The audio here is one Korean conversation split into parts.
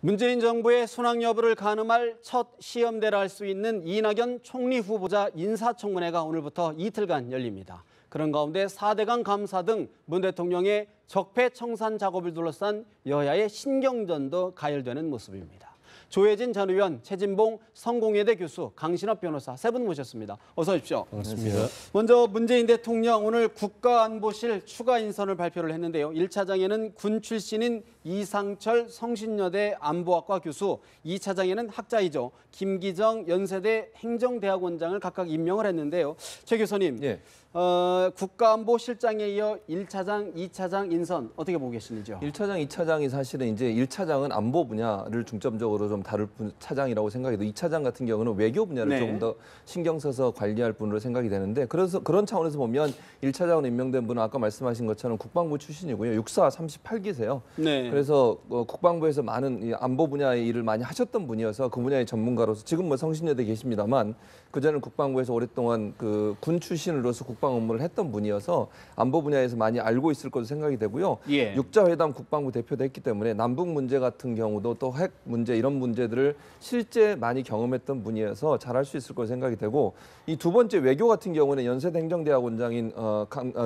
문재인 정부의 순항 여부를 가늠할 첫 시험대라 할 수 있는 이낙연 총리 후보자 인사청문회가 오늘부터 이틀간 열립니다. 그런 가운데 4대강 감사 등 문 대통령의 적폐청산 작업을 둘러싼 여야의 신경전도 가열되는 모습입니다. 조혜진 전 의원, 최진봉 성공회대 교수, 강신업 변호사 세 분 모셨습니다. 어서 오십시오. 반갑습니다. 먼저 문재인 대통령 오늘 국가안보실 추가 인선을 발표를 했는데요. 1차장에는 군 출신인 이상철 성신여대 안보학과 교수, 2차장에는 학자이죠. 김기정 연세대 행정대학원장을 각각 임명을 했는데요. 최 교수님, 예. 국가안보실장에 이어 1차장, 2차장 인선 어떻게 보고 계시는지요? 1차장, 2차장이 사실은 이제 1차장은 안보 분야를 중점적으로 좀 다룰 차장이라고 생각해도 2차장 같은 경우는 외교 분야를 네. 조금 더 신경 써서 관리할 분으로 생각이 되는데 그래서 그런 차원에서 보면 1차장으로 임명된 분은 아까 말씀하신 것처럼 국방부 출신이고요. 육사 38기세요. 네. 그래서 국방부에서 많은 이 안보 분야의 일을 많이 하셨던 분이어서 그 분야의 전문가로서 지금 뭐 성신여대 계십니다만 그전에는 국방부에서 오랫동안 그 군 출신으로서 국방 업무를 했던 분이어서 안보 분야에서 많이 알고 있을 것으로 생각이 되고요. 예. 육자회담 국방부 대표도 했기 때문에 남북 문제 같은 경우도 또 핵 문제 이런 문제들을 실제 많이 경험했던 분이어서 잘할 수 있을 것으로 생각이 되고 이 두 번째 외교 같은 경우는 연세대 행정대학원장인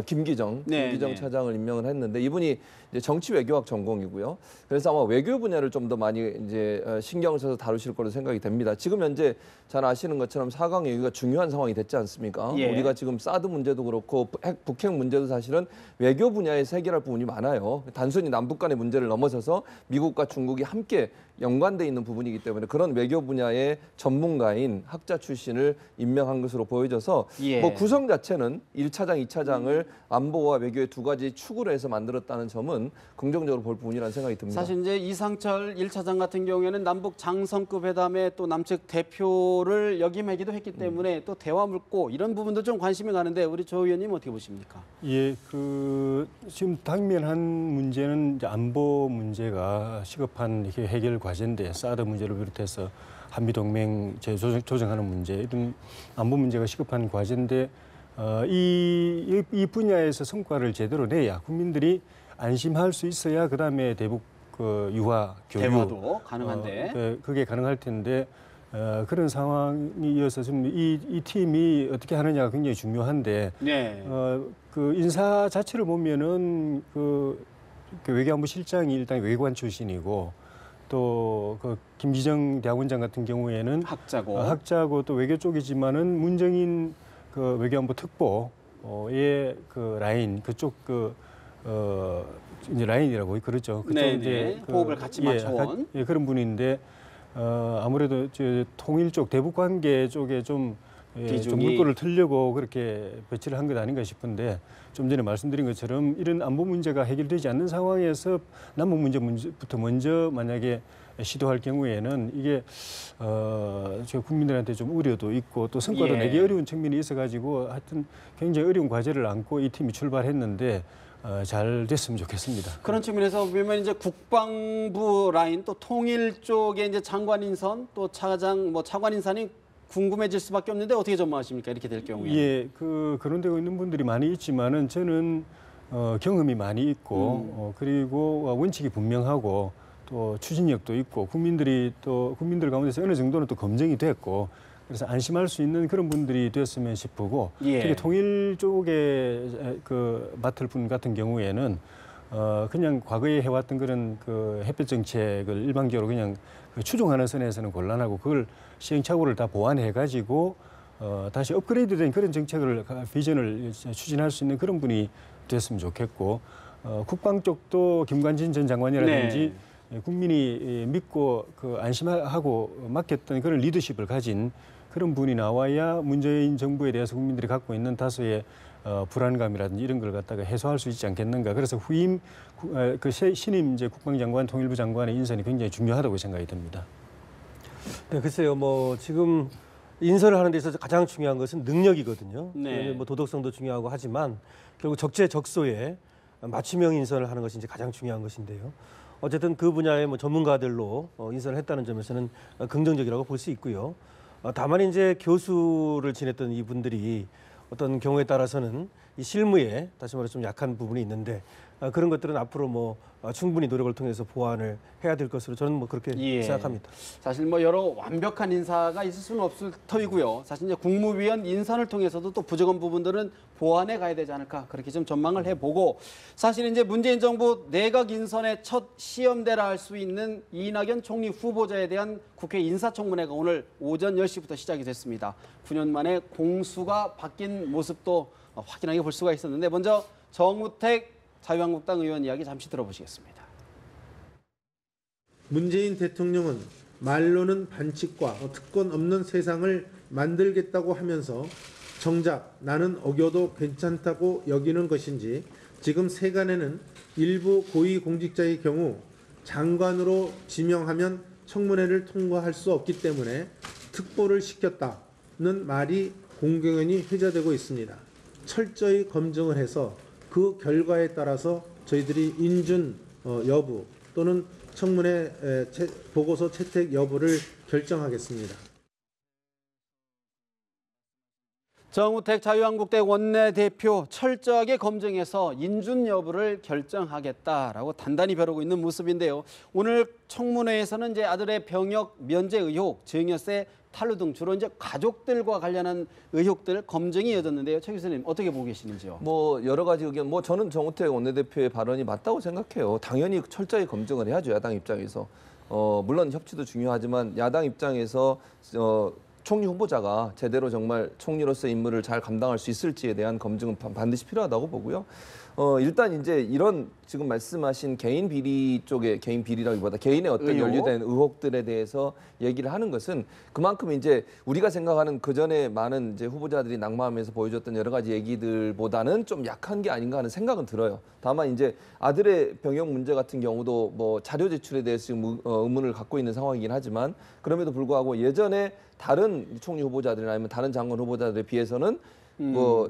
김기정 네. 차장을 임명을 했는데 이분이 이제 정치 외교학 전공이고요. 그래서 아마 외교 분야를 좀 더 많이 이제 신경을 써서 다루실 거로 생각이 됩니다. 지금 현재 잘 아시는 것처럼 4강 외교가 중요한 상황이 됐지 않습니까? 예. 우리가 지금 사드 문제도 그렇고 북핵 문제도 사실은 외교 분야에서 해결할 부분이 많아요. 단순히 남북 간의 문제를 넘어서서 미국과 중국이 함께 연관돼 있는 부분이기 때문에 그런 외교 분야의 전문가인 학자 출신을 임명한 것으로 보여져서 예. 뭐 구성 자체는 1차장, 2차장을 안보와 외교의 두 가지 축으로 해서 만들었다는 점은 긍정적으로 볼 부분이라는 생각이 듭니다. 사실 이제 이상철 1차장 같은 경우에는 남북 장성급 회담에 또 남측 대표를 역임하기도 했기 때문에 또 대화 물고 이런 부분도 좀 관심이 가는데 우리 조 의원님 어떻게 보십니까? 예, 지금 당면한 문제는 이제 안보 문제가 시급한 이게 해결 과제인데 사드 문제를 비롯해서 한미 동맹 조정하는 문제 이런 안보 문제가 시급한 과제인데 이 분야에서 성과를 제대로 내야 국민들이 안심할 수 있어야 그다음에 대북 유화 교류 대화도 가능한데 그게 가능할 텐데 그런 상황이 이어서 지금 이 팀이 어떻게 하느냐가 굉장히 중요한데 네. 그 인사 자체를 보면은 그 외교안보 실장이 일단 외교관 출신이고 또 그 김기정 대학원장 같은 경우에는 학자고 또 외교 쪽이지만은 문정인 그 외교안보 특보의 그 라인 그쪽 이제 라인이라고 그러죠. 그쪽 이제 호흡을 같이 맞춰온 그런 분인데 아무래도 통일 쪽 대북 관계 쪽에 좀 물꼬를 틀려고 그렇게 배치를 한 것 아닌가 싶은데 좀 전에 말씀드린 것처럼 이런 안보 문제가 해결되지 않는 상황에서 남북 문제부터 먼저 만약에 시도할 경우에는 이게 국민들한테 좀 우려도 있고 또 성과도 내기 어려운 측면이 있어가지고 하여튼 굉장히 어려운 과제를 안고 이 팀이 출발했는데 잘 됐으면 좋겠습니다. 그런 측면에서 보면 이제 국방부 라인 또 통일 쪽에 이제 장관 인선 또 차관 인선이 궁금해질 수밖에 없는데 어떻게 전망하십니까? 이렇게 될 경우에. 예, 그런 데 있는 분들이 많이 있지만은 저는 경험이 많이 있고 그리고 원칙이 분명하고 또 추진력도 있고 국민들 가운데서 어느 정도는 또 검증이 됐고 그래서 안심할 수 있는 그런 분들이 됐으면 싶고 특히 통일 쪽에 맡을 분 같은 경우에는 그냥 과거에 해왔던 그런 햇볕 정책을 일방적으로 그냥 추종하는 선에서는 곤란하고 그걸 시행착오를 다 보완해가지고 다시 업그레이드된 그런 정책을 비전을 추진할 수 있는 그런 분이 됐으면 좋겠고 국방 쪽도 김관진 전 장관이라든지 국민이 믿고 안심하고 맡겼던 그런 리더십을 가진 그런 분이 나와야 문재인 정부에 대해서 국민들이 갖고 있는 다소의 불안감이라든지 이런 걸 갖다가 해소할 수 있지 않겠는가. 그래서 후임 신임 이제 국방장관, 통일부 장관의 인선이 굉장히 중요하다고 생각이 듭니다. 네, 글쎄요. 지금 인선을 하는 데 있어서 가장 중요한 것은 능력이거든요. 네. 도덕성도 중요하고 하지만 결국 적재적소에 맞춤형 인선을 하는 것이 이제 가장 중요한 것인데요. 어쨌든 그 분야의 전문가들로 인선을 했다는 점에서는 긍정적이라고 볼 수 있고요. 다만 이제 교수를 지냈던 이분들이 어떤 경우에 따라서는 이 실무에 다시 말해서 좀 약한 부분이 있는데 그런 것들은 앞으로 뭐 충분히 노력을 통해서 보완을 해야 될 것으로 저는 뭐 그렇게 생각합니다. 사실 뭐 여러 완벽한 인사가 있을 수는 없을 터이고요. 사실 이제 국무위원 인선을 통해서도 또 부족한 부분들은 보완해 가야 되지 않을까 그렇게 좀 전망을 해보고 사실 이제 문재인 정부 내각 인선의 첫 시험대라 할 수 있는 이낙연 총리 후보자에 대한 국회 인사청문회가 오늘 오전 10시부터 시작이 됐습니다. 9년 만에 공수가 바뀐 모습도 확인하게 볼 수가 있었는데 먼저 정우택 자유한국당 의원 이야기 잠시 들어보시겠습니다. 문재인 대통령은 말로는 반칙과 특권 없는 세상을 만들겠다고 하면서 정작 나는 어겨도 괜찮다고 여기는 것인지 지금 세간에는 일부 고위공직자의 경우 장관으로 지명하면 청문회를 통과할 수 없기 때문에 특보를 시켰다는 말이 공공연히 회자되고 있습니다. 철저히 검증을 해서 그 결과에 따라서 저희들이 인준 여부 또는 청문회 보고서 채택 여부를 결정하겠습니다. 정우택 자유한국당 원내대표 철저하게 검증해서 인준 여부를 결정하겠다라고 단단히 벼르고 있는 모습인데요. 오늘 청문회에서는 이제 아들의 병역 면제 의혹, 증여세 탈루 등 주로 이제 가족들과 관련한 의혹들 검증이 이어졌는데요. 최 교수님 어떻게 보고 계시는지요? 뭐 여러 가지 의견, 뭐 저는 정우택 원내대표의 발언이 맞다고 생각해요. 당연히 철저히 검증을 해야죠, 야당 입장에서. 물론 협치도 중요하지만 야당 입장에서 총리 후보자가 제대로 정말 총리로서의 임무를 잘 감당할 수 있을지에 대한 검증은 반드시 필요하다고 보고요. 일단 이제 이런 지금 말씀하신 개인 비리 쪽에 개인 비리라기보다 개인의 어떤 연루된 의혹들에 대해서 얘기를 하는 것은 그만큼 이제 우리가 생각하는 그 전에 많은 이제 후보자들이 낙마하면서 보여줬던 여러 가지 얘기들보다는 좀 약한 게 아닌가 하는 생각은 들어요. 다만 이제 아들의 병역 문제 같은 경우도 뭐 자료 제출에 대해서 지금 의문을 갖고 있는 상황이긴 하지만 그럼에도 불구하고 예전에 다른 총리 후보자들이나 아니면 다른 장관 후보자들에 비해서는 뭐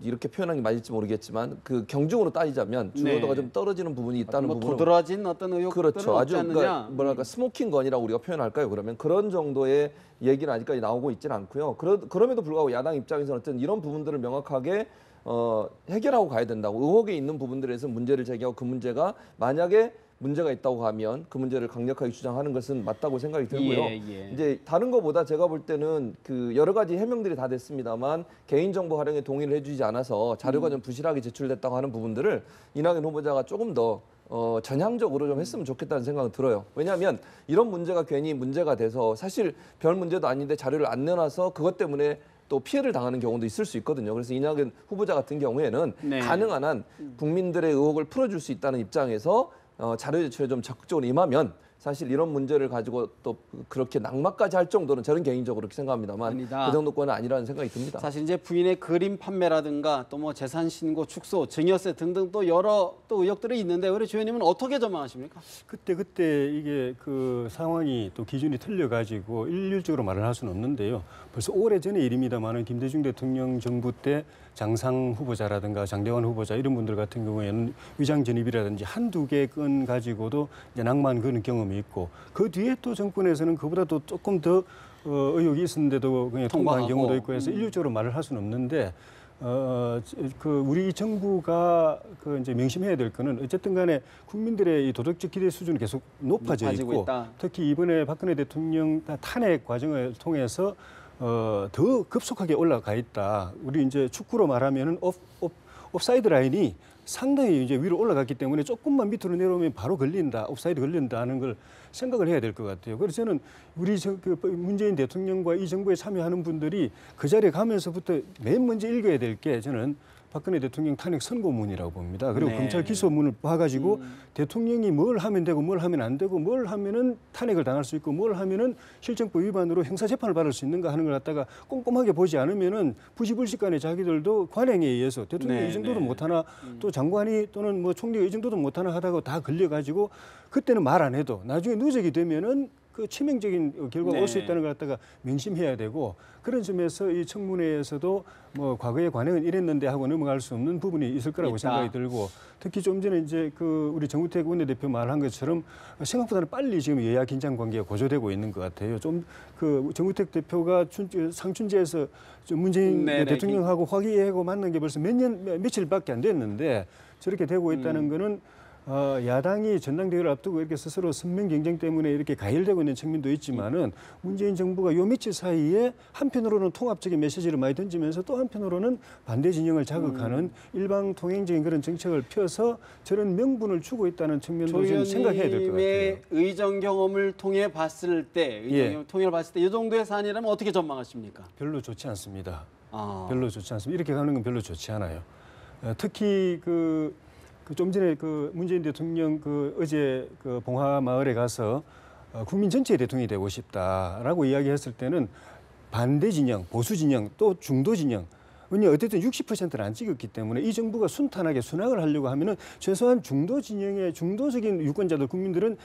이렇게 표현한 게 맞을지 모르겠지만 그 경중으로 따지자면 주요도가 좀 떨어지는 부분이 있다는 부분은 도드라진 어떤 의혹들은 그렇죠. 없지 아주 않느냐. 그러니까 뭐랄까 스모킹 건이라고 우리가 표현할까요? 그러면 그런 정도의 얘기는 아직까지 나오고 있지는 않고요. 그럼에도 불구하고 야당 입장에서는 어쨌든 이런 부분들을 명확하게 해결하고 가야 된다고 의혹이 있는 부분들에서 문제를 제기하고 그 문제가 만약에 문제가 있다고 하면 그 문제를 강력하게 주장하는 것은 맞다고 생각이 들고요. 이제 다른 것보다 제가 볼 때는 그 여러 가지 해명들이 다 됐습니다만 개인정보 활용에 동의를 해주지 않아서 자료가 좀 부실하게 제출됐다고 하는 부분들을 이낙연 후보자가 조금 더 전향적으로 좀 했으면 좋겠다는 생각은 들어요. 왜냐하면 이런 문제가 괜히 문제가 돼서 사실 별 문제도 아닌데 자료를 안 내놔서 그것 때문에 또 피해를 당하는 경우도 있을 수 있거든요. 그래서 이낙연 후보자 같은 경우에는 가능한 한 국민들의 의혹을 풀어줄 수 있다는 입장에서 자료 제출에 좀 적극적으로 임하면 사실 이런 문제를 가지고 또 그렇게 낙마까지 할 정도는 저는 개인적으로 그렇게 생각합니다만 아니다. 그 정도권은 아니라는 생각이 듭니다. 사실 이제 부인의 그림 판매라든가 또 뭐 재산 신고, 축소, 증여세 등등 또 여러 또 의혹들이 있는데 우리 주 의원님은 어떻게 전망하십니까? 그때 이게 그 상황이 또 기준이 틀려가지고 일률적으로 말을 할 수는 없는데요. 벌써 오래전의 일입니다만은 김대중 대통령 정부 때 장상 후보자라든가 장대환 후보자 이런 분들 같은 경우에는 위장 전입이라든지 한두 개 건 가지고도 이제 낭만 그런 경험이 있고 그 뒤에 또 정권에서는 그보다 또 조금 더 의혹이 있었는데도 그냥 통과한 경우도 있고 해서 일률적으로 말을 할 수는 없는데 그 우리 정부가 그 이제 명심해야 될 거는 어쨌든 간에 국민들의 이 도덕적 기대 수준이 계속 높아져 있고 특히 이번에 박근혜 대통령 탄핵 과정을 통해서 더 급속하게 올라가 있다. 우리 이제 축구로 말하면은 옵사이드 라인이 상당히 이제 위로 올라갔기 때문에 조금만 밑으로 내려오면 바로 걸린다, 옵사이드 걸린다는 걸 생각을 해야 될 것 같아요. 그래서 저는 우리 그 문재인 대통령과 이 정부에 참여하는 분들이 그 자리에 가면서부터 맨 먼저 읽어야 될 게 저는 박근혜 대통령 탄핵 선고문이라고 봅니다. 그리고 검찰 기소문을 봐가지고 대통령이 뭘 하면 되고 뭘 하면 안 되고 뭘 하면은 탄핵을 당할 수 있고 뭘 하면은 실정법 위반으로 형사재판을 받을 수 있는가 하는 걸 갖다가 꼼꼼하게 보지 않으면은 부시불식간에 자기들도 관행에 의해서 대통령이 이 정도도 못하나 또 장관이 또는 뭐 총리가 이 정도도 못하나 하다가 다 걸려가지고 그때는 말 안 해도 나중에 누적이 되면은 그 치명적인 결과가 올 수 있다는 걸 갖다가 명심해야 되고 그런 점에서 이 청문회에서도 뭐 과거의 관행은 이랬는데 하고 넘어갈 수 없는 부분이 있을 거라고 생각이 들고 특히 좀 전에 이제 그 우리 정우택 원내대표 말한 것처럼 생각보다는 빨리 지금 여야 긴장 관계가 고조되고 있는 것 같아요. 좀 그 정우택 대표가 상춘제에서 문재인 대통령하고 화기애애하고 만난 게 벌써 며칠밖에 안 됐는데 저렇게 되고 있다는 거는 야당이 전당대회를 앞두고 이렇게 스스로 선명 경쟁 때문에 이렇게 가열되고 있는 측면도 있지만은 문재인 정부가 요 며칠 사이에 한편으로는 통합적인 메시지를 많이 던지면서 또 한편으로는 반대 진영을 자극하는 일방통행적인 그런 정책을 펴서 저런 명분을 주고 있다는 측면도 좀 생각해야 될 것 같아요. 의정 경험을 통해 봤을 때, 통해를 봤을 때 이 정도의 사안이라면 어떻게 전망하십니까? 별로 좋지 않습니다. 별로 좋지 않습니다. 이렇게 가는 건 별로 좋지 않아요. 특히 좀 전에 문재인 대통령 어제 봉화 마을에 가서 국민 전체의 대통령이 되고 싶다라고 이야기했을 때는 반대 진영, 보수 진영, 또 중도 진영 왜냐 어쨌든 60%를 안 찍었기 때문에 이 정부가 순탄하게 순항을 하려고 하면은 최소한 중도 진영의 중도적인 유권자들 국민들은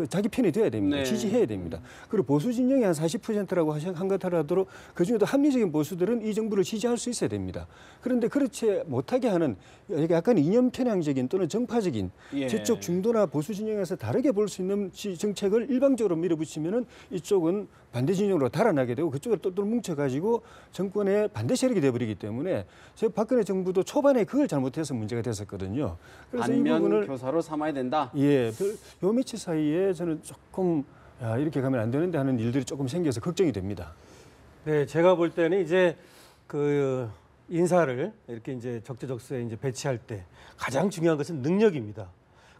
자기 편이 돼야 됩니다. 지지해야 됩니다. 그리고 보수 진영이 한 40%라고 한 것 하더라도 그중에도 합리적인 보수들은 이 정부를 지지할 수 있어야 됩니다. 그런데 그렇지 못하게 하는 약간 이념 편향적인 또는 정파적인 저쪽 중도나 보수 진영에서 다르게 볼 수 있는 정책을 일방적으로 밀어붙이면은 이쪽은 반대 진영으로 달아나게 되고 그쪽에 똘똘 뭉쳐가지고 정권의 반대 세력이 돼버리기 때문에 저 박근혜 정부도 초반에 그걸 잘못해서 문제가 됐었거든요. 그래서 이 부분을 교사로 삼아야 된다. 요 며칠 사이에 저는 조금 이렇게 가면 안 되는데 하는 일들이 조금 생겨서 걱정이 됩니다. 네, 제가 볼 때는 이제 인사를 이렇게 이제 적재적소에 이제 배치할 때 가장 중요한 것은 능력입니다.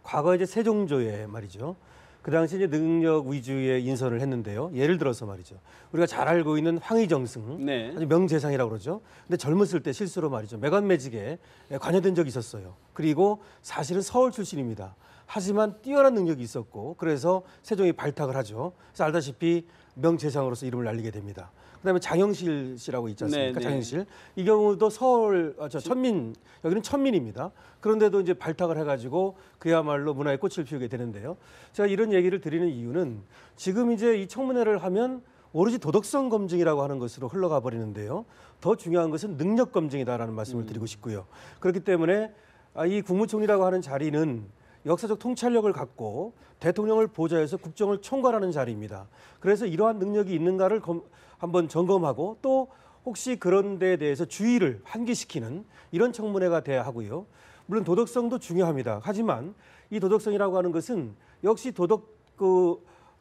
과거 이제 세종조에 말이죠. 그 당시 이제 능력 위주의 인선을 했는데요. 예를 들어서 말이죠. 우리가 잘 알고 있는 황희정승, 아주 명재상이라고 그러죠. 근데 젊었을 때 실수로 말이죠. 매관매직에 관여된 적이 있었어요. 그리고 사실은 서울 출신입니다. 하지만 뛰어난 능력이 있었고 그래서 세종이 발탁을 하죠. 그래서 알다시피 명재상으로서 이름을 날리게 됩니다. 그다음에 장영실 씨라고 있지 않습니까? 장영실. 이 경우도 여기는 천민입니다. 그런데도 이제 발탁을 해가지고 그야말로 문화의 꽃을 피우게 되는데요. 제가 이런 얘기를 드리는 이유는 지금 이제 이 청문회를 하면 오로지 도덕성 검증이라고 하는 것으로 흘러가 버리는데요. 더 중요한 것은 능력 검증이다라는 말씀을 드리고 싶고요. 그렇기 때문에 이 국무총리라고 하는 자리는 역사적 통찰력을 갖고 대통령을 보좌해서 국정을 총괄하는 자리입니다. 그래서 이러한 능력이 있는가를 한번 점검하고 또 혹시 그런 데에 대해서 주의를 환기시키는 이런 청문회가 돼야 하고요. 물론 도덕성도 중요합니다. 하지만 이 도덕성이라고 하는 것은 역시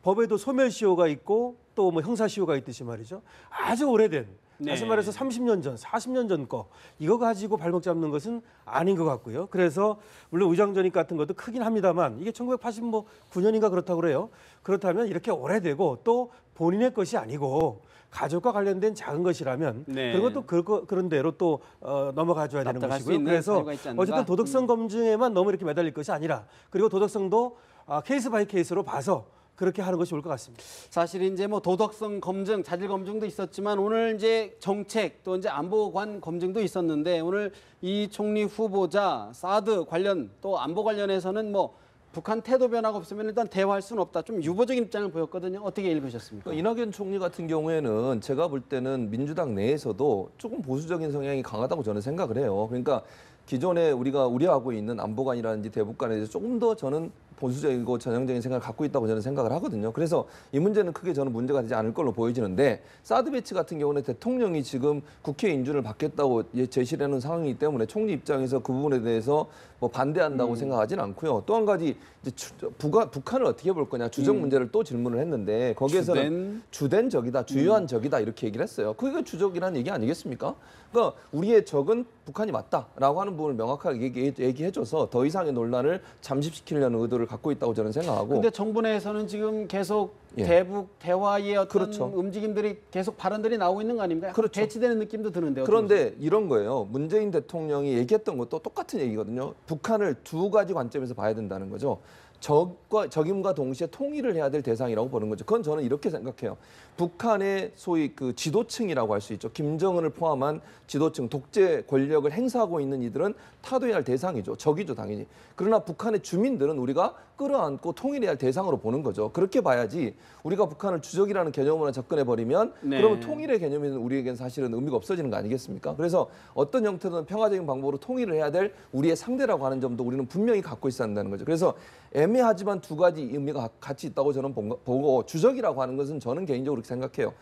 법에도 소멸시효가 있고 또 뭐 형사시효가 있듯이 말이죠. 아주 오래된 다시 말해서 30년 전, 40년 전 거 이거 가지고 발목 잡는 것은 아닌 것 같고요. 그래서 물론 의장전입 같은 것도 크긴 합니다만 이게 1989년인가 그렇다고 그래요. 그렇다면 이렇게 오래되고 또 본인의 것이 아니고 가족과 관련된 작은 것이라면 그리고 또 그런 대로 또 넘어가줘야 되는 것이고요. 그래서 어쨌든 도덕성 검증에만 너무 이렇게 매달릴 것이 아니라 그리고 도덕성도 케이스 바이 케이스로 봐서 그렇게 하는 것이 옳을 것 같습니다. 사실 이제 뭐 도덕성 검증, 자질 검증도 있었지만 오늘 이제 정책 또 이제 안보관 검증도 있었는데 오늘 이 총리 후보자 사드 관련 또 안보 관련해서는 뭐 북한 태도 변화가 없으면 일단 대화할 수는 없다. 좀 유보적인 입장을 보였거든요. 어떻게 읽으셨습니까? 이낙연 총리 같은 경우에는 제가 볼 때는 민주당 내에서도 조금 보수적인 성향이 강하다고 저는 생각을 해요. 그러니까 기존에 우리가 우려하고 있는 안보관이라든지 대북관에 대해서 조금 더 저는 보수적이고 전형적인 생각을 갖고 있다고 저는 생각을 하거든요. 그래서 이 문제는 크게 저는 문제가 되지 않을 걸로 보여지는데 사드 배치 같은 경우는 대통령이 지금 국회 인준을 받겠다고 제시를 하는 상황이기 때문에 총리 입장에서 그 부분에 대해서 뭐 반대한다고 생각하지는 않고요. 또 한 가지 이제 북한을 어떻게 볼 거냐 주적 문제를 또 질문을 했는데 거기에서는 주된 적이다, 주요한 적이다 이렇게 얘기를 했어요. 그게 주적이라는 얘기 아니겠습니까? 그러니까 우리의 적은 북한이 맞다라고 하는 부분을 명확하게 얘기해줘서 더 이상의 논란을 잠식시키려는 의도를 갖고 있다고 저는 생각하고. 근데 정부 내에서는 지금 계속 대북 대화의 어떤 움직임들이 계속 발언들이 나오고 있는 거 아닙니까? 배치되는 느낌도 드는데요. 그런데 이런 거예요. 문재인 대통령이 얘기했던 것도 똑같은 얘기거든요. 북한을 두 가지 관점에서 봐야 된다는 거죠. 적임과 동시에 통일을 해야 될 대상이라고 보는 거죠. 그건 저는 이렇게 생각해요. 북한의 소위 그 지도층이라고 할 수 있죠. 김정은을 포함한 지도층, 독재 권력을 행사하고 있는 이들은 타도해야 할 대상이죠. 적이죠, 당연히. 그러나 북한의 주민들은 우리가 끌어안고 통일해야 할 대상으로 보는 거죠. 그렇게 봐야지 우리가 북한을 주적이라는 개념으로 접근해버리면 네. 그러면 통일의 개념이 우리에겐 사실은 의미가 없어지는 거 아니겠습니까? 그래서 어떤 형태든 평화적인 방법으로 통일을 해야 될 우리의 상대라고 하는 점도 우리는 분명히 갖고 있어야 한다는 거죠. 그래서 애매하지만 두 가지 의미가 같이 있다고 저는 보고 주적이라고 하는 것은 저는 개인적으로 그렇게 생각해요.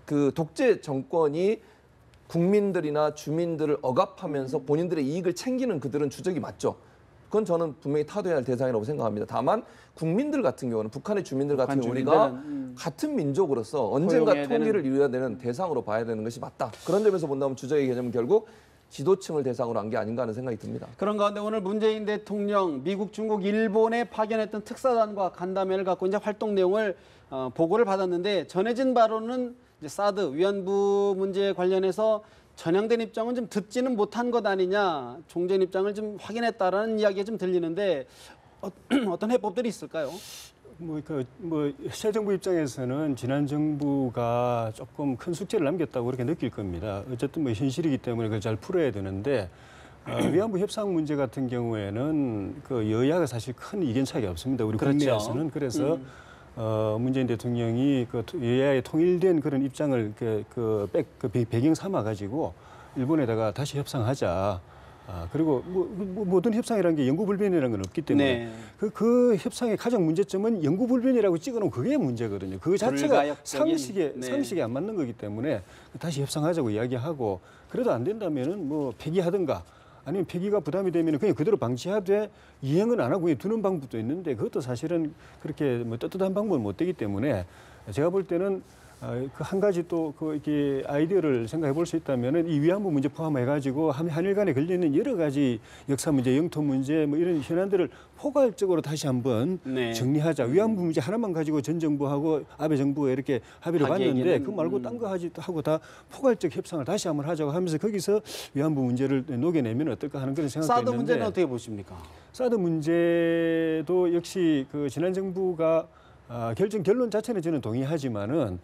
그 독재 정권이 국민들이나 주민들을 억압하면서 본인들의 이익을 챙기는 그들은 주적이 맞죠. 그건 저는 분명히 타도해야 할 대상이라고 생각합니다. 다만 국민들 같은 경우는 북한의 주민들 같은 경우 우리가 같은 민족으로서 언젠가 포용해야 통일을 이루어야 되는 대상으로 봐야 되는 것이 맞다. 그런 점에서 본다면 주적의 개념은 결국 지도층을 대상으로 한 게 아닌가 하는 생각이 듭니다. 그런 가운데 오늘 문재인 대통령 미국, 중국, 일본에 파견했던 특사단과 간담회를 갖고 이제 활동 내용을 보고를 받았는데 전해진 바로는 이제 사드 위안부 문제에 관련해서 전향된 입장은 좀 듣지는 못한 것 아니냐, 종전 입장을 좀 확인했다라는 이야기가 좀 들리는데 어떤 해법들이 있을까요? 새 정부 입장에서는 지난 정부가 조금 큰 숙제를 남겼다고 그렇게 느낄 겁니다. 어쨌든 뭐 현실이기 때문에 그걸 잘 풀어야 되는데 위안부 협상 문제 같은 경우에는 그 여야가 사실 큰 이견차가 없습니다. 우리 그렇죠. 국내에서는 그래서 문재인 대통령이 그 여야의 통일된 그런 입장을 배경 삼아 가지고 일본에다가 다시 협상하자. 그리고 모든 협상이라는 게 영구불변이라는 건 없기 때문에 네. 그 협상의 가장 문제점은 영구불변이라고 찍어놓은 그게 문제거든요. 그 자체가 불가역적인, 상식에 안 맞는 거기 때문에 다시 협상하자고 이야기하고 그래도 안 된다면은 뭐 폐기하든가 아니면 폐기가 부담이 되면 그냥 그대로 방치하되 이행은 안 하고 그냥 두는 방법도 있는데 그것도 사실은 그렇게 뭐 떳떳한 방법은 못 되기 때문에 제가 볼 때는 그 한 가지 또 이렇게 아이디어를 생각해 볼 수 있다면은 이 위안부 문제 포함해 가지고 한일 간에 걸리는 여러 가지 역사 문제, 영토 문제 뭐 이런 현안들을 포괄적으로 다시 한번 네. 정리하자. 위안부 문제 하나만 가지고 전 정부하고 아베 정부가 이렇게 합의를 봤는데 그 말고 딴 거 하고 다 포괄적 협상을 다시 한번 하자고 하면서 거기서 위안부 문제를 녹여내면 어떨까 하는 그런 생각도 사드 있는데. 문제는 어떻게 보십니까? 사드 문제도 역시 그 지난 정부가 결론 자체는 저는 동의하지만은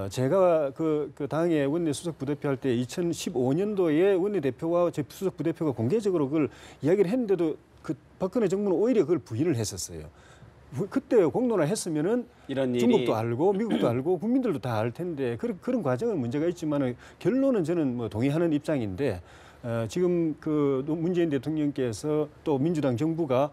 제가 그 당의 원내 수석 부대표 할 때 2015년도에 원내 대표와 제 수석 부대표가 공개적으로 그걸 이야기를 했는데도 그 박근혜 정부는 오히려 그걸 부인을 했었어요. 그때 공론화했으면은 이런 일이 중국도 알고 미국도 알고 국민들도 다 알 텐데 그런 과정은 문제가 있지만은 결론은 저는 뭐 동의하는 입장인데 지금 그 문재인 대통령께서 또 민주당 정부가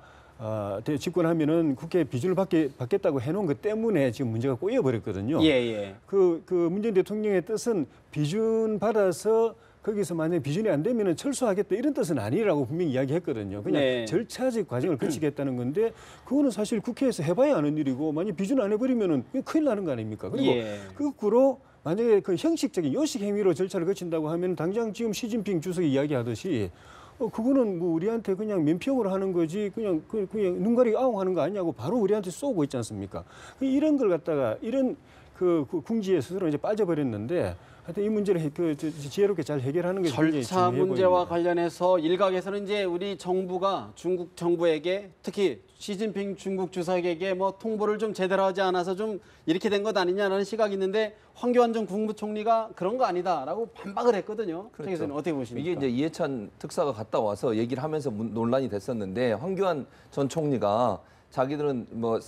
집권하면은 국회 비준을 받겠다고 해놓은 것 때문에 지금 문제가 꼬여버렸거든요. 예. 그 문재인 대통령의 뜻은 비준 받아서 거기서 만약에 비준이 안 되면은 철수하겠다 이런 뜻은 아니라고 분명히 이야기했거든요. 그냥 네. 절차적 과정을 거치겠다는 건데 그거는 사실 국회에서 해봐야 하는 일이고 만약 비준 안 해버리면은 큰일 나는 거 아닙니까? 그리고 예. 거꾸로 만약에 그 형식적인 요식 행위로 절차를 거친다고 하면 당장 지금 시진핑 주석이 이야기하듯이 그거는 뭐 우리한테 그냥 면피용으로 하는 거지 그냥 눈 가리고 아웅하는 거 아니냐고 바로 우리한테 쏘고 있지 않습니까? 이런 걸 갖다가 이런 그 궁지에 스스로 이제 빠져버렸는데 하여튼 이 문제를 지혜롭게 잘 해결하는 게 굉장히 절차 중요해 문제와 보입니다. 관련해서 일각에서는 이제 우리 정부가 중국 정부에게 특히 시진핑 중국 주석에게 뭐 통보를 좀 제대로 하지 않아서 좀 이렇게 된 것 아니냐라는 시각이 있는데 황교안 전 국무총리가 그런 거 아니다라고 반박을 했거든요. 그렇죠. 그래서 어떻게 보십니까? 이게 이제 이해찬 특사가 갔다 와서 얘기를 하면서 논란이 됐었는데 황교안 전 총리가 자기들은 뭐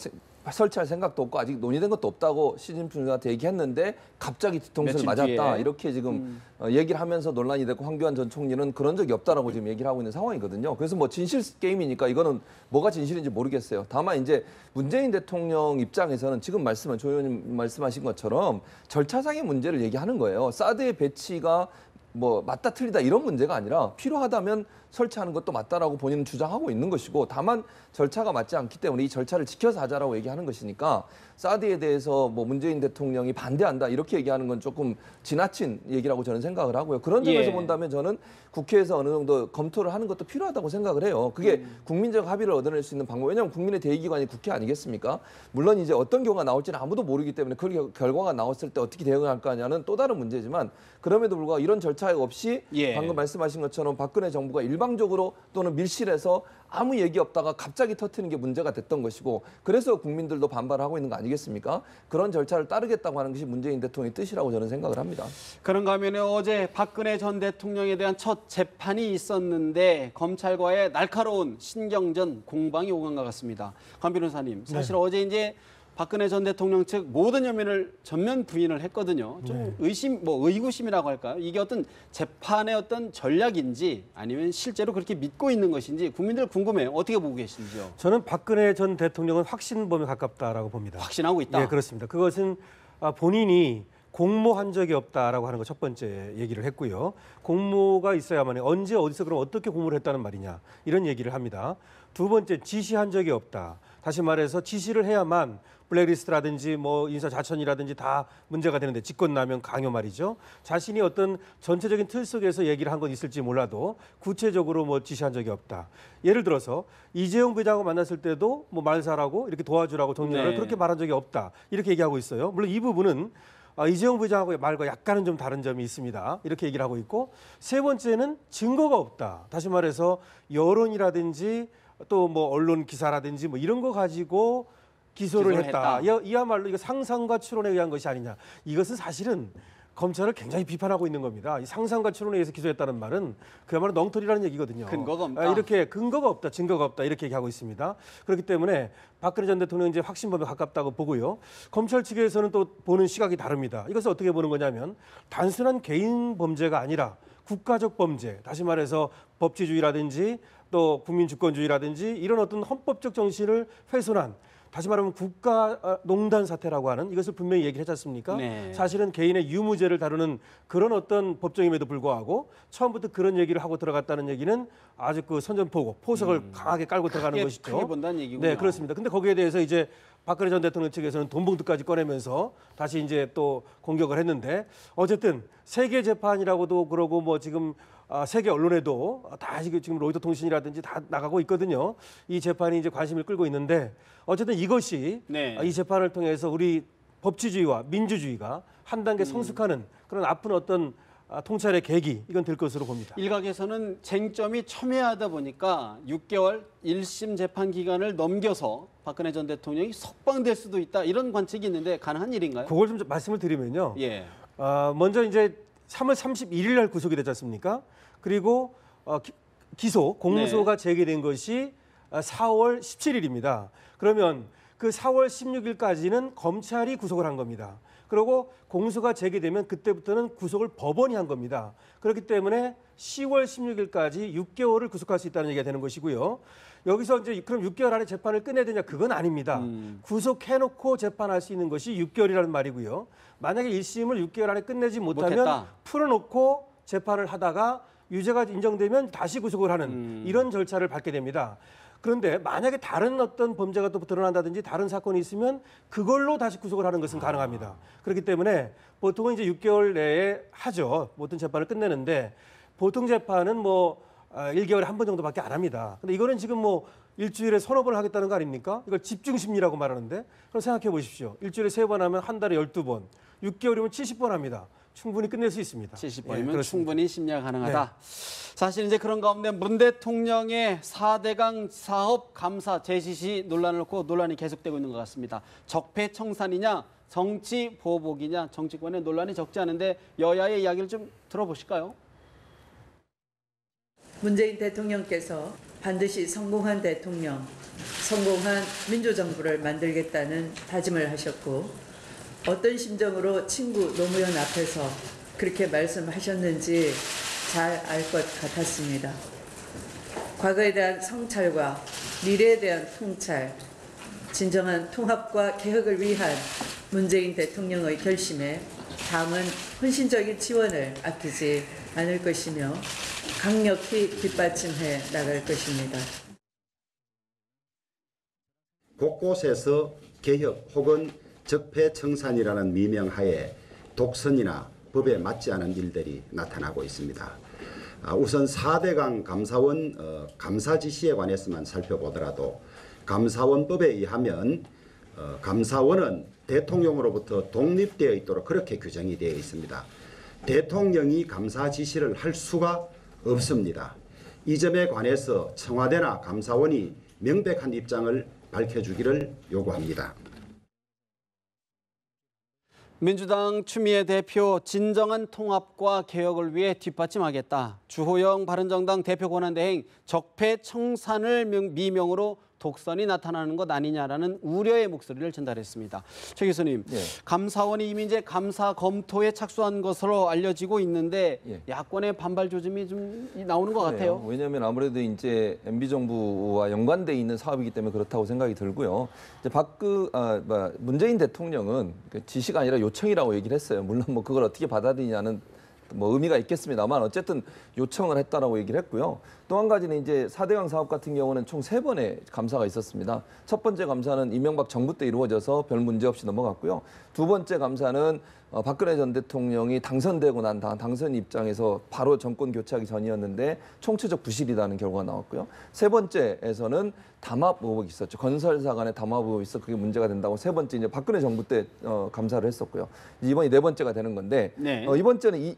설치할 생각도 없고 아직 논의된 것도 없다고 시진핑한테 얘기했는데 갑자기 뒤통수를 며칠 맞았다 뒤에. 이렇게 지금 얘기를 하면서 논란이 됐고 황교안 전 총리는 그런 적이 없다라고 지금 얘기를 하고 있는 상황이거든요. 그래서 뭐 진실 게임이니까 이거는 뭐가 진실인지 모르겠어요. 다만 이제 문재인 대통령 입장에서는 지금 조 의원님 말씀하신 것처럼 절차상의 문제를 얘기하는 거예요. 사드의 배치가 뭐 맞다 틀리다 이런 문제가 아니라 필요하다면 설치하는 것도 맞다라고 본인은 주장하고 있는 것이고 다만 절차가 맞지 않기 때문에 이 절차를 지켜서 하자라고 얘기하는 것이니까 사드에 대해서 뭐 문재인 대통령이 반대한다 이렇게 얘기하는 건 조금 지나친 얘기라고 저는 생각을 하고요. 그런 점에서 예. 본다면 저는 국회에서 어느 정도 검토를 하는 것도 필요하다고 생각을 해요. 그게 국민적 합의를 얻어낼 수 있는 방법. 왜냐하면 국민의 대의기관이 국회 아니겠습니까? 물론 이제 어떤 경우가 나올지는 아무도 모르기 때문에 그 결과가 나왔을 때 어떻게 대응할 거냐는 또 다른 문제지만 그럼에도 불구하고 이런 절차 없이 예. 방금 말씀하신 것처럼 박근혜 정부가 일방적으로 또는 밀실해서 아무 얘기 없다가 갑자기 터트리는 게 문제가 됐던 것이고 그래서 국민들도 반발하고 있는 거 아니겠습니까? 그런 절차를 따르겠다고 하는 것이 문재인 대통령의 뜻이라고 저는 생각을 합니다. 그런가 하면 어제 박근혜 전 대통령에 대한 첫 재판이 있었는데 검찰과의 날카로운 신경전 공방이 오간 것 같습니다. 강 변호사님, 사실 어제 이제 박근혜 전 대통령 측 모든 혐의를 전면 부인을 했거든요. 좀 의구심이라고 할까요? 이게 어떤 재판의 어떤 전략인지 아니면 실제로 그렇게 믿고 있는 것인지 국민들 궁금해요. 어떻게 보고 계신지요? 저는 박근혜 전 대통령은 확신범에 가깝다라고 봅니다. 확신하고 있다. 예, 그렇습니다. 그것은 본인이 공모한 적이 없다라고 하는 거 첫 번째 얘기를 했고요. 공모가 있어야만 언제 어디서 그럼 어떻게 공모를 했다는 말이냐 이런 얘기를 합니다. 두 번째 지시한 적이 없다. 다시 말해서 지시를 해야만 블랙리스트라든지 뭐 인사자천이라든지 다 문제가 되는데 직권남용 강요 말이죠. 자신이 어떤 전체적인 틀 속에서 얘기를 한 건 있을지 몰라도 구체적으로 뭐 지시한 적이 없다. 예를 들어서 이재용 부회장하고 만났을 때도 뭐 말살하고 이렇게 도와주라고 정리를 그렇게 말한 적이 없다. 이렇게 얘기하고 있어요. 물론 이 부분은 이재용 부회장하고의 말과 약간은 좀 다른 점이 있습니다. 이렇게 얘기를 하고 있고 세 번째는 증거가 없다. 다시 말해서 여론이라든지 또 뭐 언론 기사라든지 뭐 이런 거 가지고 기소를 했다. 이야말로 이거 상상과 추론에 의한 것이 아니냐. 이것은 사실은 검찰을 굉장히 비판하고 있는 겁니다. 이 상상과 추론에 의해서 기소했다는 말은 그야말로 엉터리라는 얘기거든요. 근거가 없다. 이렇게 근거가 없다, 증거가 없다 이렇게 얘기하고 있습니다. 그렇기 때문에 박근혜 전 대통령 이제 확신범에 가깝다고 보고요. 검찰 측에서는 또 보는 시각이 다릅니다. 이것을 어떻게 보는 거냐면 단순한 개인 범죄가 아니라 국가적 범죄, 다시 말해서 법치주의라든지 또 국민주권주의라든지 이런 어떤 헌법적 정신을 훼손한 다시 말하면 국가농단 사태라고 하는 이것을 분명히 얘기를 했지 않습니까? 네. 사실은 개인의 유무죄를 다루는 그런 어떤 법정임에도 불구하고 처음부터 그런 얘기를 하고 들어갔다는 얘기는 아주 그 선전포고, 포석을 강하게 깔고 들어가는 것이죠. 크게 본다는 얘기군요. 네, 그렇습니다. 근데 거기에 대해서 이제 박근혜 전 대통령 측에서는 돈봉투까지 꺼내면서 다시 이제 또 공격을 했는데 어쨌든 세계 재판이라고도 그러고 뭐 지금 세계 언론에도 다 지금 로이터 통신이라든지 다 나가고 있거든요. 이 재판이 이제 관심을 끌고 있는데 어쨌든 이것이 이 재판을 통해서 우리 법치주의와 민주주의가 한 단계 성숙하는 그런 아픈 어떤 통찰의 계기 이건 될 것으로 봅니다. 일각에서는 쟁점이 첨예하다 보니까 6개월 1심 재판 기간을 넘겨서 박근혜 전 대통령이 석방될 수도 있다 이런 관측이 있는데 가능한 일인가요? 그걸 좀 말씀을 드리면요. 예. 먼저 이제 3월 31일 날 구속이 됐지 않습니까? 그리고 공소가 제기된 것이 4월 17일입니다. 그러면 그 4월 16일까지는 검찰이 구속을 한 겁니다. 그리고 공소가 제기되면 그때부터는 구속을 법원이 한 겁니다. 그렇기 때문에 10월 16일까지 6개월을 구속할 수 있다는 얘기가 되는 것이고요. 여기서 이제 그럼 6개월 안에 재판을 끝내야 되냐? 그건 아닙니다. 구속해놓고 재판할 수 있는 것이 6개월이라는 말이고요. 만약에 1심을 6개월 안에 끝내지 못하면 풀어놓고 재판을 하다가 유죄가 인정되면 다시 구속을 하는 이런 절차를 밟게 됩니다. 그런데 만약에 다른 어떤 범죄가 또 드러난다든지 다른 사건이 있으면 그걸로 다시 구속을 하는 것은 가능합니다. 그렇기 때문에 보통은 이제 6개월 내에 하죠. 모든 재판을 끝내는데 보통 재판은 뭐 1개월에 한 번 정도밖에 안 합니다. 근데 이거는 지금 뭐 일주일에 서너 번을 하겠다는 거 아닙니까? 이걸 집중심리라고 말하는데 그럼 생각해 보십시오. 일주일에 3번 하면 한 달에 12번, 6개월이면 70번 합니다. 충분히 끝낼 수 있습니다. 70번이면 충분히 심리가 가능하다. 사실 이제 그런 가운데 문 대통령의 4대강 사업 감사 재시시 논란을 놓고 논란이 계속되고 있는 것 같습니다. 적폐청산이냐 정치 보복이냐 정치권의 논란이 적지 않은데 여야의 이야기를 좀 들어보실까요? 문재인 대통령께서 반드시 성공한 대통령, 성공한 민주정부를 만들겠다는 다짐을 하셨고 어떤 심정으로 친구 노무현 앞에서 그렇게 말씀하셨는지 잘 알 것 같았습니다. 과거에 대한 성찰과 미래에 대한 통찰, 진정한 통합과 개혁을 위한 문재인 대통령의 결심에 당은 헌신적인 지원을 아끼지 않을 것이며 강력히 뒷받침해 나갈 것입니다. 곳곳에서 개혁 혹은 적폐청산이라는 미명하에 독선이나 법에 맞지 않은 일들이 나타나고 있습니다. 우선 4대강 감사원 감사 지시에 관해서만 살펴보더라도 감사원법에 의하면 감사원은 대통령으로부터 독립되어 있도록 그렇게 규정이 되어 있습니다. 대통령이 감사 지시를 할 수가 없습니다. 이 점에 관해서 청와대나 감사원이 명백한 입장을 밝혀주기를 요구합니다. 민주당 추미애 대표 진정한 통합과 개혁을 위해 뒷받침하겠다. 주호영 바른정당 대표 권한대행 적폐청산을 미명으로 독선이 나타나는 것 아니냐라는 우려의 목소리를 전달했습니다. 최 교수님, 예. 감사원이 이미 이제 감사 검토에 착수한 것으로 알려지고 있는데 예. 야권의 반발 조짐이 좀 나오는 것 같아요. 왜냐하면 아무래도 이제 MB 정부와 연관돼 있는 사업이기 때문에 그렇다고 생각이 들고요. 이제 문재인 대통령은 지시가 아니라 요청이라고 얘기를 했어요. 물론 뭐 그걸 어떻게 받아들이냐는 뭐 의미가 있겠습니다만 어쨌든 요청을 했다라고 얘기를 했고요. 또 한 가지는 이제 4대강 사업 같은 경우는 총 3번의 감사가 있었습니다. 첫 번째 감사는 이명박 정부 때 이루어져서 별 문제 없이 넘어갔고요. 두 번째 감사는 박근혜 전 대통령이 당선되고 난 당선 입장에서 바로 정권 교체하기 전이었는데 총체적 부실이라는 결과가 나왔고요. 세 번째에서는 담합 의혹이 있었죠. 건설사 간의 담합 의혹이 있어 그게 문제가 된다고 세 번째 이제 박근혜 정부 때 감사를 했었고요. 이번이 네 번째가 되는 건데 네.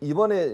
이번에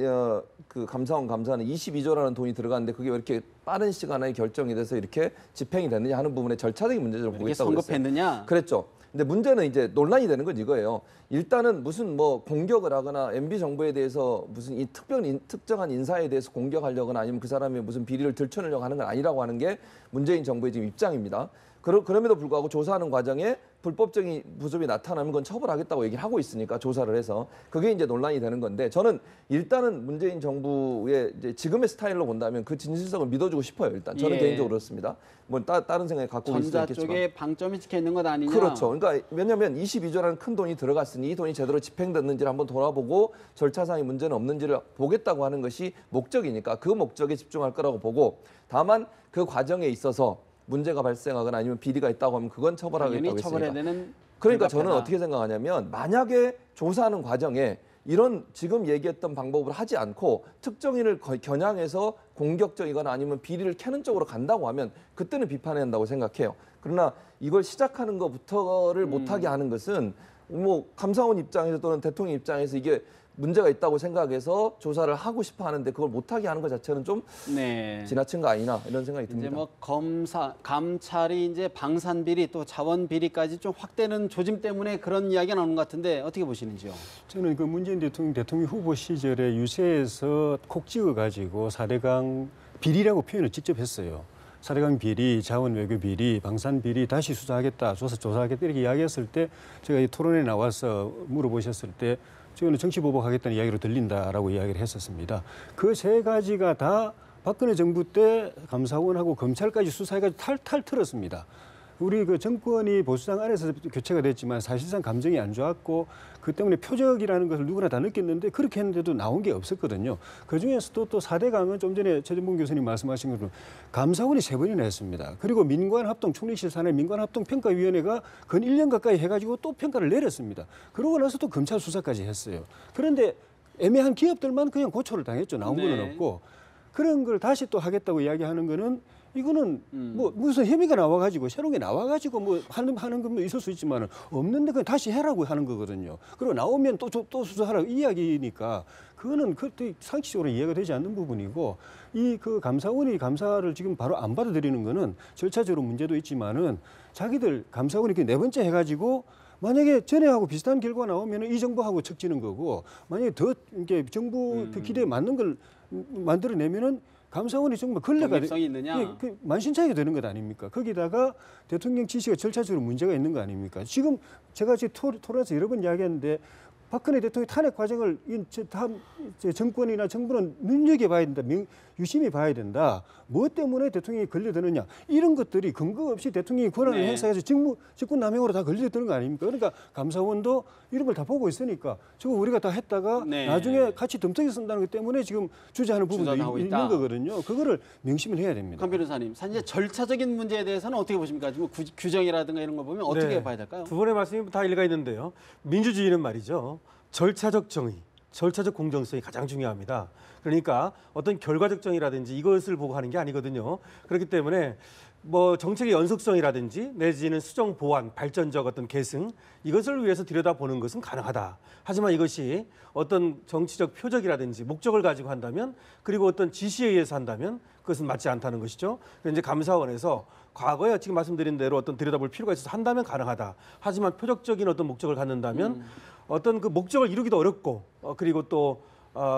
그 감사원 감사는 22조라는 돈이 들어갔는데 그게 왜 이렇게 빠른 시간에 결정이 돼서 이렇게 집행이 됐느냐 하는 부분에 절차적인 문제를 보고 이게 있다고 그랬어요. 성급했느냐? 그랬죠. 근데 문제는 이제 논란이 되는 건 이거예요. 일단은 무슨 뭐 공격을 하거나 MB 정부에 대해서 무슨 이 특정한 인사에 대해서 공격하려거나 아니면 그 사람의 무슨 비리를 들춰내려고 하는 건 아니라고 하는 게 문재인 정부의 지금 입장입니다. 그럼에도 불구하고 조사하는 과정에 불법적인 부습이 나타나면 그건 처벌하겠다고 얘기를 하고 있으니까 조사를 해서 그게 이제 논란이 되는 건데 저는 일단은 문재인 정부의 이제 지금의 스타일로 본다면 그 진실성을 믿어주고 싶어요. 일단 저는 예. 개인적으로 그렇습니다. 뭐 다른 생각이 갖고 있을 수 전자 있겠지만. 쪽에 방점이 찍혀 있는 것 아니냐? 그렇죠. 그러니까 왜냐하면 22조라는 큰 돈이 들어갔으니 이 돈이 제대로 집행됐는지를 한번 돌아보고 절차상의 문제는 없는지를 보겠다고 하는 것이 목적이니까 그 목적에 집중할 거라고 보고 다만 그 과정에 있어서 문제가 발생하거나 아니면 비리가 있다고 하면 그건 처벌하겠다고 당연히 했으니까. 처벌해야 되는. 그러니까 저는 불가피하다. 어떻게 생각하냐면 만약에 조사하는 과정에 이런 지금 얘기했던 방법을 하지 않고 특정인을 겨냥해서 공격적이거나 아니면 비리를 캐는 쪽으로 간다고 하면 그때는 비판해야 한다고 생각해요. 그러나 이걸 시작하는 것부터를 못하게 하는 것은 뭐 감사원 입장에서 또는 대통령 입장에서 이게 문제가 있다고 생각해서 조사를 하고 싶어 하는데 그걸 못하게 하는 것 자체는 좀 네. 지나친 거 아니나 이런 생각이 듭니다. 이제 뭐 감찰이 이제 방산 비리 또 자원 비리까지 좀 확대는 조짐 때문에 그런 이야기가 나오는 것 같은데 어떻게 보시는지요? 저는 그 문재인 대통령 후보 시절에 유세에서 콕 찍어가지고 4대강 비리라고 표현을 직접 했어요. 4대강 비리, 자원 외교 비리, 방산 비리 다시 수사하겠다, 조사하겠다 이렇게 이야기했을 때 제가 이 토론에 나와서 물어보셨을 때 저는 정치 보복하겠다는 이야기로 들린다라고 이야기를 했었습니다. 그 세 가지가 다 박근혜 정부 때 감사원하고 검찰까지 수사해가지고 탈탈 털었습니다. 우리 그 정권이 보수당 안에서 교체가 됐지만 사실상 감정이 안 좋았고 그 때문에 표적이라는 것을 누구나 다 느꼈는데 그렇게 했는데도 나온 게 없었거든요. 그중에서도 또 4대강은 좀 전에 최전봉 교수님 말씀하신 것처럼 감사원이 3번이나 했습니다. 그리고 민관합동 총리실 산하 민관합동평가위원회가 근 1년 가까이 해가지고 또 평가를 내렸습니다. 그러고 나서 또 검찰 수사까지 했어요. 그런데 애매한 기업들만 그냥 고초를 당했죠. 나온 거는 네. 없고. 그런 걸 다시 또 하겠다고 이야기하는 거는 이거는 뭐 무슨 혐의가 나와가지고 새로운 게 나와가지고 뭐 하는 건 뭐 있을 수 있지만은 없는데 그냥 다시 해라고 하는 거거든요. 그리고 나오면 또 수사하라고 이 이야기니까 그거는 그때 상식적으로 이해가 되지 않는 부분이고 이 그 감사원이 감사를 지금 바로 안 받아들이는 거는 절차적으로 문제도 있지만은 자기들 감사원이 그 네 번째 해가지고 만약에 전에하고 비슷한 결과가 나오면 이 정부하고 척지는 거고 만약에 더 이게 정부 그 기대에 맞는 걸 만들어내면은 감사원이 정말 걸레가 독립성이 있느냐? 만신창이가 되는 것 아닙니까? 거기다가 대통령 지시가 절차적으로 문제가 있는 거 아닙니까? 지금 제가 지금 토론에서 여러 번 이야기했는데 박근혜 대통령 탄핵 과정을 다음 정권이나 정부는 눈여겨봐야 된다. 유심히 봐야 된다. 뭐 때문에 대통령이 걸려드느냐. 이런 것들이 근거 없이 대통령이 권한을 네. 행사해서 직권남용으로 다 걸려드는 거 아닙니까? 그러니까 감사원도 이런 걸 다 보고 있으니까 저거 우리가 다 했다가 네. 나중에 같이 덤터기 쓴다는 것 때문에 지금 주저하는 부분도 주저하고 있는 있다. 거거든요. 그거를 명심을 해야 됩니다. 강 변호사님, 사실 절차적인 문제에 대해서는 어떻게 보십니까? 지금 규정이라든가 이런 거 보면 어떻게 네. 봐야 될까요? 두 분의 말씀이 다 일리가 있는데요. 민주주의는 말이죠. 절차적 정의, 절차적 공정성이 가장 중요합니다. 그러니까 어떤 결과적 정의라든지 이것을 보고 하는 게 아니거든요. 그렇기 때문에 뭐 정책의 연속성이라든지 내지는 수정 보완, 발전적 어떤 계승 이것을 위해서 들여다보는 것은 가능하다. 하지만 이것이 어떤 정치적 표적이라든지 목적을 가지고 한다면 그리고 어떤 지시에 의해서 한다면 그것은 맞지 않다는 것이죠. 그래서 이제 감사원에서 과거에 지금 말씀드린 대로 어떤 들여다볼 필요가 있어서 한다면 가능하다. 하지만 표적적인 어떤 목적을 갖는다면 어떤 그 목적을 이루기도 어렵고 그리고 또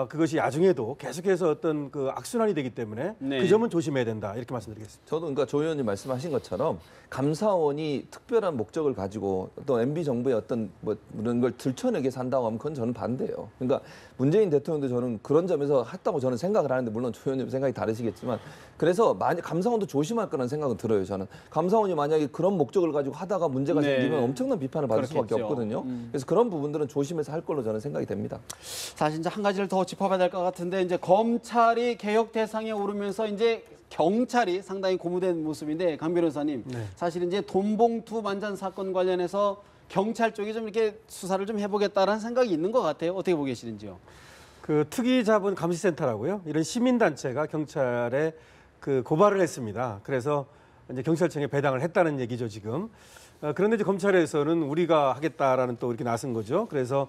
그것이 나중에도 계속해서 어떤 그 악순환이 되기 때문에 네. 그 점은 조심해야 된다. 이렇게 말씀드리겠습니다. 저도 그러니까 조 의원님 말씀하신 것처럼 감사원이 특별한 목적을 가지고 또 MB 정부의 어떤 뭐 이런 걸 들춰내기 위해서 한다고 하면 그건 저는 반대예요. 그러니까 문재인 대통령도 저는 그런 점에서 했다고 저는 생각을 하는데 물론 조 의원님 생각이 다르시겠지만 그래서 만약 감사원도 조심할 거라는 생각은 들어요. 저는 감사원이 만약에 그런 목적을 가지고 하다가 문제가 네. 생기면 엄청난 비판을 받을 수밖에 그렇겠죠. 없거든요. 그래서 그런 부분들은 조심해서 할 걸로 저는 생각이 됩니다. 사실 이제 한 가지를 더 짚어봐야 될 것 같은데 이제 검찰이 개혁 대상에 오르면서 이제 경찰이 상당히 고무된 모습인데 강 변호사님 사실 이제 돈봉투 만찬 사건 관련해서 경찰 쪽이 좀 이렇게 수사를 좀 해보겠다라는 생각이 있는 것 같아요. 어떻게 보고 계시는지요? 그 특이자본 감시센터라고요. 이런 시민단체가 경찰에 그 고발을 했습니다. 그래서 이제 경찰청에 배당을 했다는 얘기죠 지금. 그런데 이제 검찰에서는 우리가 하겠다라는 또 이렇게 나선 거죠. 그래서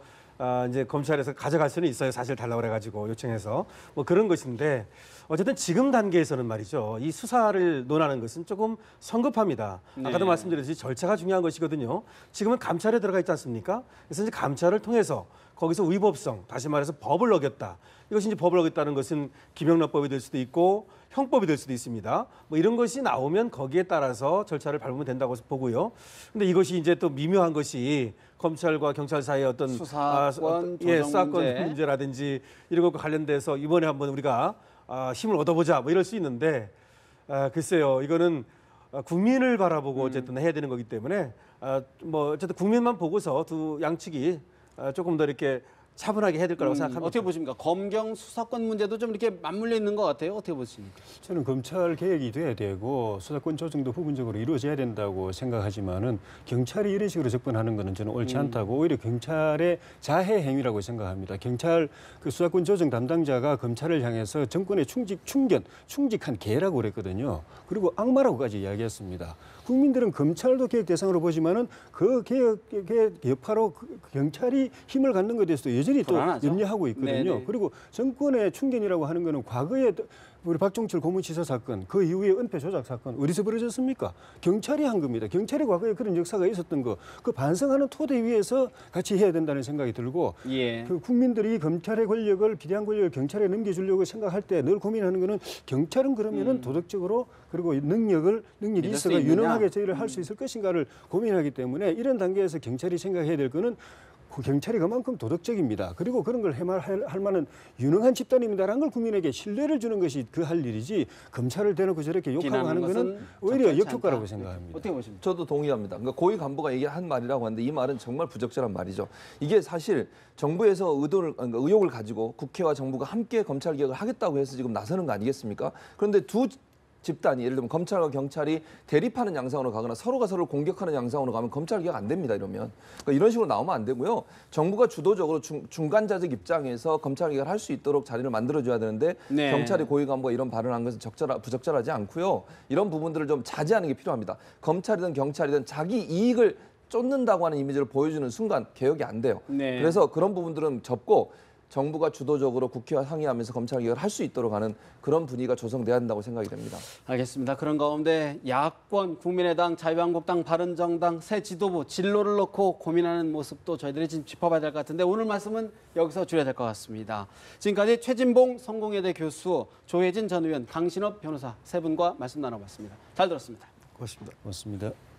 이제 검찰에서 가져갈 수는 있어요. 사실 달라고 그래가지고 요청해서 뭐 그런 것인데 어쨌든 지금 단계에서는 말이죠. 이 수사를 논하는 것은 조금 성급합니다. 아까도 말씀드렸듯이 절차가 중요한 것이거든요. 지금은 감찰에 들어가 있지 않습니까? 그래서 이제 감찰을 통해서 거기서 위법성, 다시 말해서 법을 어겼다. 이것이 이제 법을 어겼다는 것은 김영란법이 될 수도 있고 형법이 될 수도 있습니다. 뭐 이런 것이 나오면 거기에 따라서 절차를 밟으면 된다고 보고요. 근데 이것이 이제 또 미묘한 것이 검찰과 경찰 사이의 어떤 수사권, 수사권 문제. 문제라든지 이런 것과 관련돼서 이번에 한번 우리가 힘을 얻어보자 뭐 이럴 수 있는데 글쎄요 이거는 국민을 바라보고 어쨌든 해야 되는 거기 때문에 뭐 어쨌든 국민만 보고서 두 양측이 조금 더 이렇게 차분하게 해야 될 거라고 생각합니다. 어떻게 보십니까? 검경 수사권 문제도 좀 이렇게 맞물려 있는 것 같아요. 어떻게 보십니까? 저는 검찰 개혁이 돼야 되고 수사권 조정도 부분적으로 이루어져야 된다고 생각하지만은 경찰이 이런 식으로 접근하는 것은 저는 옳지 않다고 오히려 경찰의 자해 행위라고 생각합니다. 경찰 그 수사권 조정 담당자가 검찰을 향해서 정권의 충직한 개라고 그랬거든요. 그리고 악마라고까지 이야기했습니다. 국민들은 검찰도 개혁 대상으로 보지만은 그 개혁 여파로 경찰이 힘을 갖는 것에 대해서도 여전히 또 불안하죠. 염려하고 있거든요. 네네. 그리고 정권의 충견이라고 하는 것은 과거에 우리 박종철 고문치사 사건, 그 이후에 은폐 조작 사건 어디서 벌어졌습니까? 경찰이 한 겁니다. 경찰이 과거에 그런 역사가 있었던 거, 그 반성하는 토대 위에서 같이 해야 된다는 생각이 들고, 예. 그 국민들이 검찰의 권력을 비대한 권력을 경찰에 넘겨주려고 생각할 때 늘 고민하는 거는 경찰은 그러면은 도덕적으로 그리고 능력이 믿을 수 있어가 있느냐? 유능하게 저희를 할 수 있을 것인가를 고민하기 때문에 이런 단계에서 경찰이 생각해야 될 거는. 그 경찰이 그만큼 도덕적입니다. 그리고 그런 걸 할 만한 유능한 집단입니다라는 걸 국민에게 신뢰를 주는 것이 그 할 일이지 검찰을 대놓고 저렇게 욕하고 비난하는 하는 것은 거는 오히려 적절치 역효과라고 않다. 생각합니다. 어떻게 보십니까? 저도 동의합니다. 그러니까 고위 간부가 얘기한 말이라고 하는데 이 말은 정말 부적절한 말이죠. 이게 사실 정부에서 의혹을 가지고 국회와 정부가 함께 검찰 개혁을 하겠다고 해서 지금 나서는 거 아니겠습니까? 그런데 두 집단이 예를 들면 검찰과 경찰이 대립하는 양상으로 가거나 서로가 서로를 공격하는 양상으로 가면 검찰 개혁 안 됩니다. 이러면 그러니까 이런 식으로 나오면 안 되고요. 정부가 주도적으로 중간자적 입장에서 검찰 개혁을 할 수 있도록 자리를 만들어줘야 되는데 네. 경찰이 고위 간부가 이런 발언한 것은 부적절하지 않고요. 이런 부분들을 좀 자제하는 게 필요합니다. 검찰이든 경찰이든 자기 이익을 쫓는다고 하는 이미지를 보여주는 순간 개혁이 안 돼요. 네. 그래서 그런 부분들은 접고 정부가 주도적으로 국회와 상의하면서 검찰 개혁을 할 수 있도록 하는 그런 분위기가 조성돼야 된다고 생각이 됩니다. 알겠습니다. 그런 가운데 야권, 국민의당, 자유한국당, 바른정당 새 지도부 진로를 놓고 고민하는 모습도 저희들이 지금 짚어봐야 될 것 같은데 오늘 말씀은 여기서 줄여야 될 것 같습니다. 지금까지 최진봉 성공회대 교수, 조혜진 전 의원, 강신업 변호사 세 분과 말씀 나눠봤습니다. 잘 들었습니다. 고맙습니다. 고맙습니다.